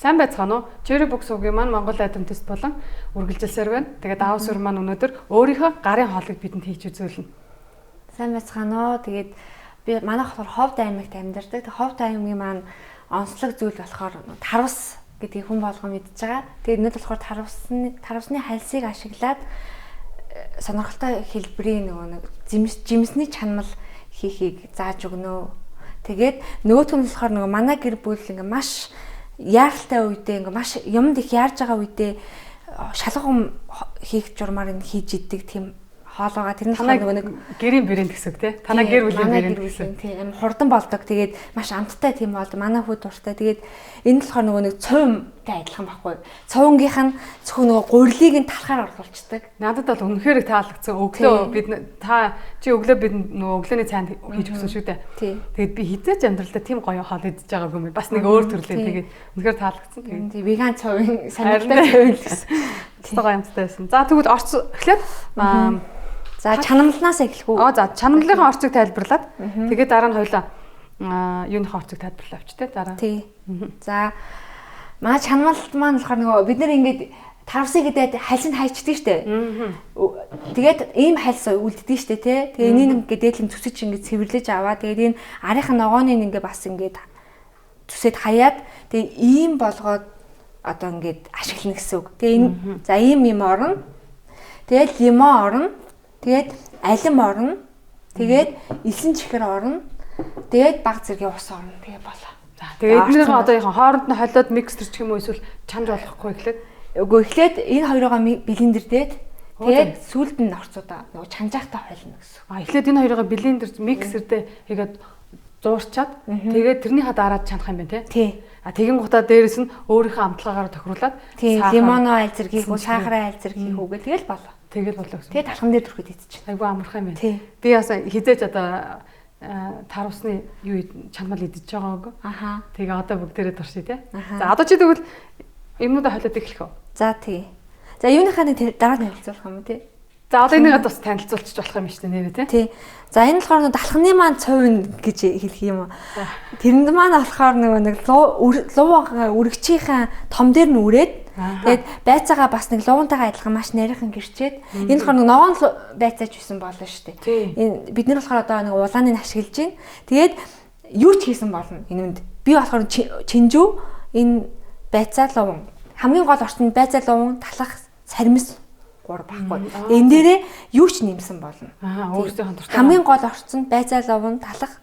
Сайн байцгаана уу? Cherry Box угийн маань Монгол айдам тест болон үргэлжилсээр байна. Тэгээд даваа сүр маань өнөөдөр өөрийнхөө гарын хоолыг бидэнд хийж үзүүлнэ. Сайн байцгаана уу? Тэгээд би манайх болохоор Ховд аймагт амьдардаг. Ховд аймгийн маань онцлог зүйл болохоор тарвас гэдгийг хүн болгон мэдж байгаа. Тэгээд өнөөдөр болохоор тарвасны хальсыг ашиглаад сонирхолтой хэлбэрийн нэг жимсний чанамал хийхийг зааж өгнө. Тэгээд нөгөөх нь болохоор манай гэр бүл ингээ маш яаралтай үедээ ингээ маш юмд их яарж байгаа үедээ шалгам хийх журмаар нь хийж иддэг тийм хоолойгаа тэр нь нэг гэрийн брэнд гэсэн үг тий. Танаа гэр бүлийн брэнд гэсэн. Тийм хурдан болдог. Тэгээд маш амттай тийм болдог. Манай хүү дуртай. Тэгээд энэ болохоор нэг цувмтай адилхан байхгүй. Цувнгийнх нь зөвхөн гурилыг нь талхаар оруулцдаг. Надад бол үнэхээр таалагдсан. Өглөө бид өглөө бид өглөөний цайнд хийж өгсөн шүү дээ. Тэгээд би хизээч амьдралдаа тийм гоё хоол идэж байгаагүй юм. Бас нэг өөр төрлийн тэгээд үнэхээр таалагдсан. Тэгээд веган цувын сонирхолтой цувын гэсэн. Тэстэ гоё юмтай байсан. За тэгвэл орц эхлээд за чанамлнаас эхлэх үү? За чанамлын орцыг тайлбарлаад тэгээд дараа нь хоёлаа юуны орцыг тайлбарлаа авч тэ дараа. Тий. За манай чанамлт маань болохоор бид нэр ингээд тарвсыг гэдэг хальсанд хайчдаг штэ. Тэгээд ийм хальс үлддэг штэ тий. Тэгээ энийг ингээд дээдлэн зүсэж ингээд цэвэрлэж аваа. Тэгээд энэ арийнхаа ногооны ингээд бас ингээд зүсэд хаяад тэгээ ийм болгоод одоо ингээд ашиглана гэсэн үг. Тэгээ энэ за ийм юм орно. Тэгээд лимон орно. Тэгээд алим орно. Тэгээд элсэн чихэр орно. Тэгээд баг зэргийн ус орно. Тэгээ болоо. За тэгээд эднийхээ одоо хооронд нь холиод микстерч юм уу эсвэл чанж болохгүй эхлээд. Үгүй эхлээд энэ хоёроо блендер дээд тэгээд сүүлд нь орцуудаа нөгөө чанжаахтай хойлно гэсэн. Эхлээд энэ хоёроо блендер миксердээ хийгээд зуурчаад тэгээд тэрнийхээ дараа чанах юм байна тий. Тэгин гутаа дээрэс нь өөрийнхөө амтлагаараа тохируулаад лимоно айл зэргийг үү сахарын айл зэргийг үгээ тэгэл болоо. Тэгэл болоо гэсэн. Тэгээд талхан дээр түрхэд идчих. Айгу амархан юм байна. Би бас хизээж одоо тарвсны юу чанамал идэж байгаагүй. Тэгээ одоо бүгдээрээ туршия тий. За одоо чи тэгвэл юмнуудаа холиод эхлэх үү? За тий. За юуныхаа нэг дараа нь хэлцүүлэх юм тий. За одоо энийг бас танилцуулчих болох юм шүү дээ нэрээ тий. За энэ болохоор далхны маань цовин гэж хэлэх юм уу. Тэрэнд маань болохоор нэг луугаа үргчийнхаа том дээр нь үрээд тэгээд байцаагаа бас нэг луунтайгаа адилхан маш нарийнхан гэрчээд энэ болохоор ногоон байцаач байсан болно шүү дээ. Энэ бид нар болохоор одоо нэг улааныг ашиглаж байна. Тэгээд юу ч хийсэн болно энэнд. Би болохоор чинжүү энэ байцаа луун хамгийн гол орчинд байцаа луун талах сармис байхгүй. Энэ дээрээ юу ч нэмсэн болно. Өөрсдийнхөө дуртай. Хамгийн гол орцсон байцаа ловн талах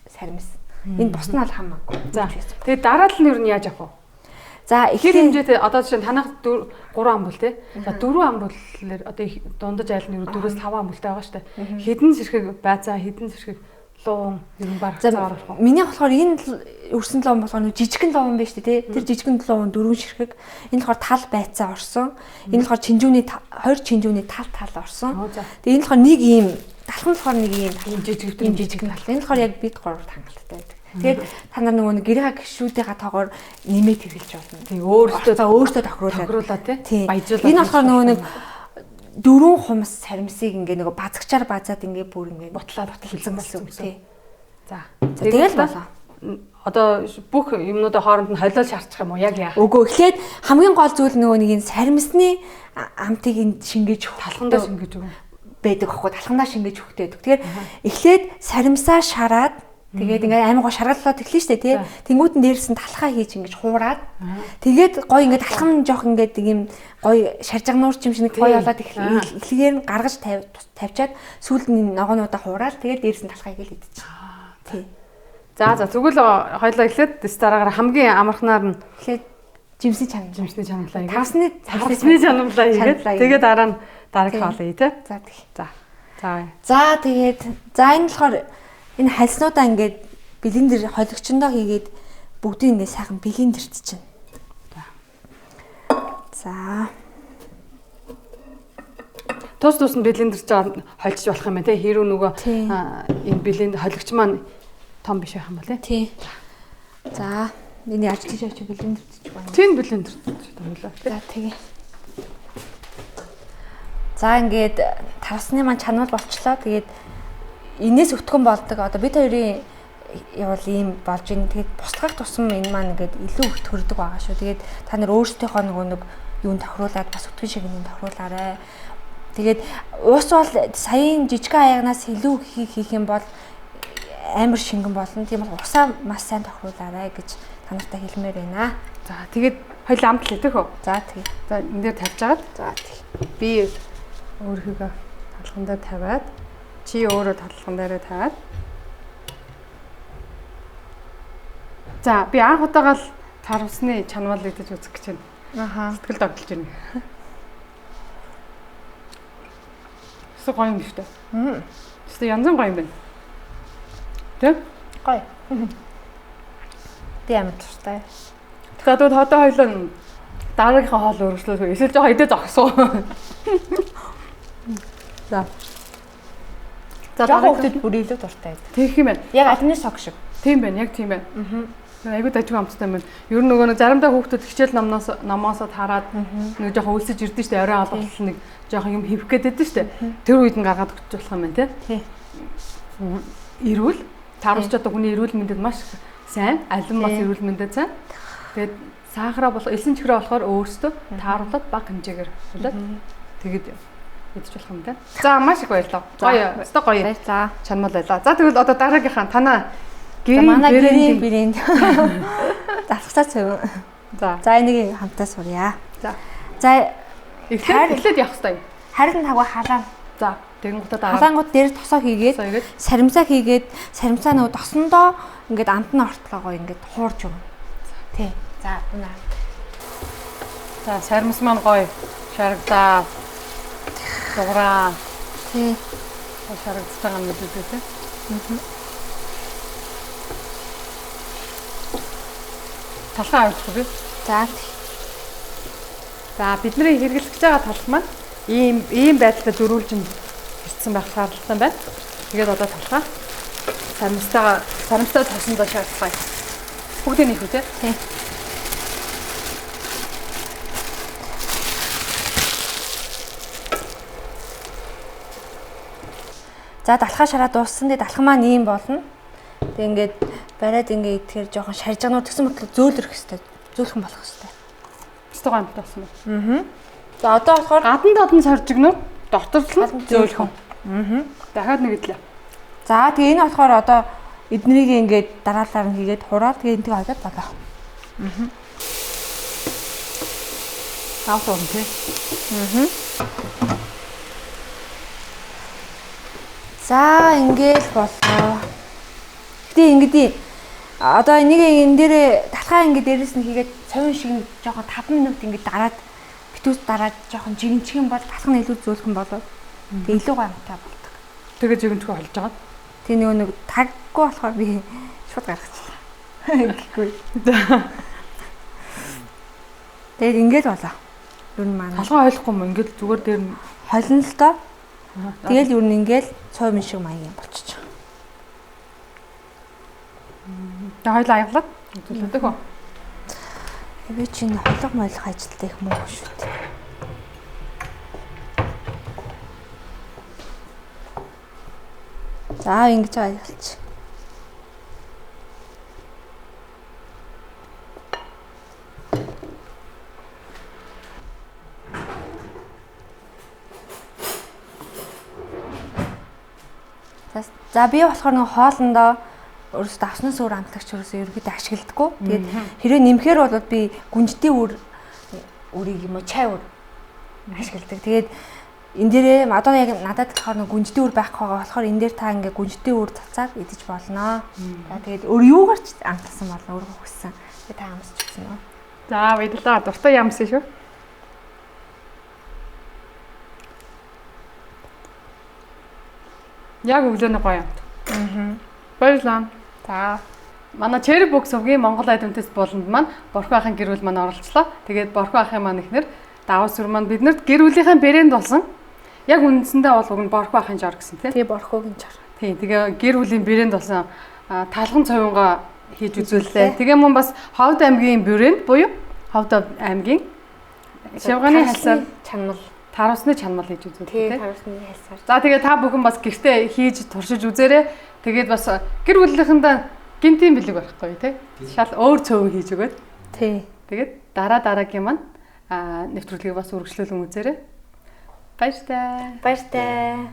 сармис. Энэ бос нь бол хамаагүй. За. Тэгээд дараад нь юу нь яаж авах вэ? За ихэр хэмжээтэй одоо жишээ нь танах 3 амбул тий. За 4 амбулээр одоо дундаж айл нь 4-5 амбултай байгаа шүү дээ. Хэдэн сэрхэг байцаа, хэдэн сэрхэг луун юм баг цаар болох. Миний болохоор энэ өрсөн луун болохоор жижигхэн луун байна шүү дээ тий. Тэр жижигхэн луун 4 сэрхэг. Энэ болохоор тал байцаа орсон. Энэ болохоор чинжүүний 20 чинжүүний тал орсон. Тэгээ энэ болохоор нэг ийм талхан болохоор нэг ийм жижигхэн тал. Энэ болохоор яг бид 3-т хангалттай байдаг. Тэгээд та нар нөгөө гэрээ гişүүдийнхаа тоогоор нэмээд хэрэглэж болно. Тэгээ өөртөө тохируулаад тий. Баяжуулаад. Энэ болохоор нөгөө нэг 4 хумс сармисыг ингээ нөгөө базагчаар базаад ингээ бүр ингээ бутлаад хэлсэн болсон үг тий. За. Тэгэл болоо. Одоо бүх юмнуудаа хооронд нь холиол шаардчих юм уу? Яг яа. Үгүй эхлээд хамгийн гол зүйл нөгөө нэг энэ сармисны амтыг энд шингээж талхандаа шингээж өгнө байдаг аахгүй талхандаа шингээж өгөхтэй байдаг. Тэгэхээр эхлээд сармисаа шараад тэгээд ингээ аймаг гоо шаргаллаад эхлэн штэ тий. Тэнгүүтэн дээрээс нь талхаа хийж ингэж хуураад тэгээд гой ингээ талхан жоох ингээ ийм гой шаржагнуур чим шиг гой болоод эхлэгээр нь гаргаж тавьчаад сүүлд нь ногоонуудаа хуураад тэгээд дээрээс нь талхаа хийгээл идчих. Тий. За тэгвэл хоёлаа эхлээд дараагаар хамгийн амархнаар нь эхлээд жимсний чанамлаа тарвсны чанамлаа хийгээд тэгээд дараа нь дараагийн хоолоо тий. За тэгээд энэ болохоор энэ хальснуудаа ингээд блендер холигчондоо хийгээд бүгдийг ингээд сайхан блендерт чинь. За. Тус нь блендерч холж болох юм байна те. Хэрүү нөгөө энэ блендер холигч маань том биш байх юм бол тий. За. Энэ яаж тийш очиж блендерт чинь байна. Тийм блендерт тоглоо. За тэгээ. За ингээд тарсны маань чанал болчлоо. Тэгээд энээс өтгөн болдог. Одоо бид хоёрын явал ийм болж ин тэгээд бусдах тусам энэ маань ингээд илүү их төрдөг байгаа шүү. Тэгээд та нар өөрсдийнхөө нэг юунд тохируулаад бас өтгөн шигний тохируулаарай. Тэгээд уус бол саяын жижигхэн аягнаас илүү хийх юм бол амар шингэн болно. Тийм бол усаа маш сайн тохируулаарай гэж та нартай хэлмээр байна. За тэгээд хоёул амт л идэх үү? За тийм. За энэ дээр тавьж агаад. За тийм. Би өөрийгөө талхан дээр тавиад чи өөрөө талхан дээрээ тавиад. За би анх удаага л тарвсны чанмал идэж үзэх гэж байна. Аха. Сэтгэл догдолж байна. Эсвэл гоё юм шүү дээ. Эсвэл янз бүр гоё юм байна. Тэ? Гоё. Би амар дуртай. Тэгэхээр одоо хоёул дараагийнхаа хоол өргөжлөө эсвэл жоо идэж зогсоо. За. За дараагт бүр илүү дуртай. Тэгэх юм байна. Яг алины сог шиг. Тийм байна, яг тийм байна. Айгуу дажгүй амттай байна. Ер нь нөгөө заримдаа хүүхдүүд хичээл номоосоо тараад нэг жоохон өлсөж ирдэ штэ орой алгал нэг жоохон юм хийх гээд байдэн штэ. Тэр үед нь гаргаад өгч болох юм байна тий. Эрүүл таарч одоо хүний эрүүл мэндэд маш сайн, алин бас эрүүл мэндэд сайн. Тэгээд сахараа болох элсэн чихрээ болохоор өөрөөсөө тааруулаад бага хэмжээгээр болоод тэгээд идэж болох юм байна. За маш их баярлалаа. Гоё, өстой гоё. Баярлалаа. Чанмал байлаа. За тэгвэл одоо дараагийнхаа танаа манай гэрийн брэнд залхацаа цэв. За энийг хамтаа сурья. За эхлээд явах хэрэгтэй. Харин тагва халаан. За тэгэнгүүтээ дараа халаангууд дээр тосоо хийгээд саримсаа хийгээд саримсаа нөгөө тосондоо ингээд амт нь ортлогоо ингээд хуурж өгнө. Тий. За унаа. За саримс маань гоё шарагдаа. Дуураа. Тий. Шарагдаж байгаа юм үү тий. Талхаа авчихгүй. За. За бидний хэрэглэж байгаа талх маань ийм байдлаар зөрүүлж ирсэн байх шаардлагатай байна. Тэгээд одоо талхаа сарамстай тосондоо шаардлагатай. Бүгдийг нэх үү те? Тий. За далхаа шараа дууссан. Тэгээд далхан маань ийм болно. Тэг ингээд бариад ингээд идэхээр жоохон шаржганууд гэсэн мэтлэг зөөлрөх хэвээр зөөлхөн болох хэвээр. Стог амт болсон байна. За одоо болохоор гадна саржигнуу доторлол нь зөөлхөн. Дахиад нэг идлээ. За тэгээ энэ болохоор одоо эднийг ингээд дараалалаар нь хийгээд хураад тэгээ энэнийг хойдоод болоо. Таавал тий. За ингээд болоо. Гэтэ ингээд одоо энийг энэ дээрээ талхаа ингээд дээрээс нь хийгээд цовин шиг жоохон 5 минут ингээд дараад битүүс дараад жоохон жигэнчгэн бол талхан илүү зөөлхөн болоо. Тэгээ илүү гамтай болдог. Тэгээ жигэнчгөө холж байгаа. Тэгээ нэг таггүй болохоор би шууд гаргачихлаа. Гэхгүй. Тэгээд ингээд болоо. Юу н маань. Толгой ойлгохгүй юм ингээд зүгээр дээр нь холно л доо. Тэгэл юу н ингээд цовин шиг маяг болчихж байгаа. Тэгээ хоёул аяглаад үзүүлдэг үү? Би чинь холог мойлох ажилтай их муу шүү дээ. За ингэж аягалч. За би болохоор нэг хоолндоо өөрөөсөө давснаас өөр амтлагч өөрөөсөө ерөөдөө ашигладаггүй. Тэгээд хэрвээ нэмэхээр бол би гүнжтэй үрийг юм уу чай үр ашигладаг. Тэгээд энэ дээрээ одоо яг надад болохоор нэг гүнжтэй үр байхгүй байгаа болохоор энэ дээр та ингээ гүнжтэй үр цацаад идэж болно. За тэгээд өөр юугаар ч амталсан болно өөрөө хүссэн. Тэгээд та амсч үзсэн үү? За баярлалаа. Дуртай ямсан шүү. Яг өглөөний гоё юм. Баярлалаа. За манай Cherry Book сувгийн Монгол айдамтес болонд маань Борхоо ахын гэр бүл маань оролцлоо. Тэгээд Борхоо ахын маань ихнэр даваа сүр маань биднэрт гэр бүлийнхээ брэнд болсон. Яг үндсэндээ бол уг нь Борхоо ахын жор гэсэн тийм. Тэгээ Борхоогийн жор. Тийм. Тэгээ гэр бүлийн брэнд болсон талхан цовингаа хийж үзүүллээ. Тэгээ мөн бас Ховд аймгийн брэнд буюу Ховд аймгийн Шавганы хальсаар чанмал тарусны чанмал хийж үзүүлдэг тийм. Тарусны хальсаар. За тэгээ та бүхэн бас гэртээ хийж туршиж үзээрэй. Тэгээд бас гэр бүлийнхэндээ гинтийн бэлэг барахгүй тий. Шал өөр цөөн хийж өгөөд. Тий. Тэгээд дараагийн маань нэвтрүүлгийг бас үргэлжлүүлэн үзээрэй. Баяртай. Баяртай.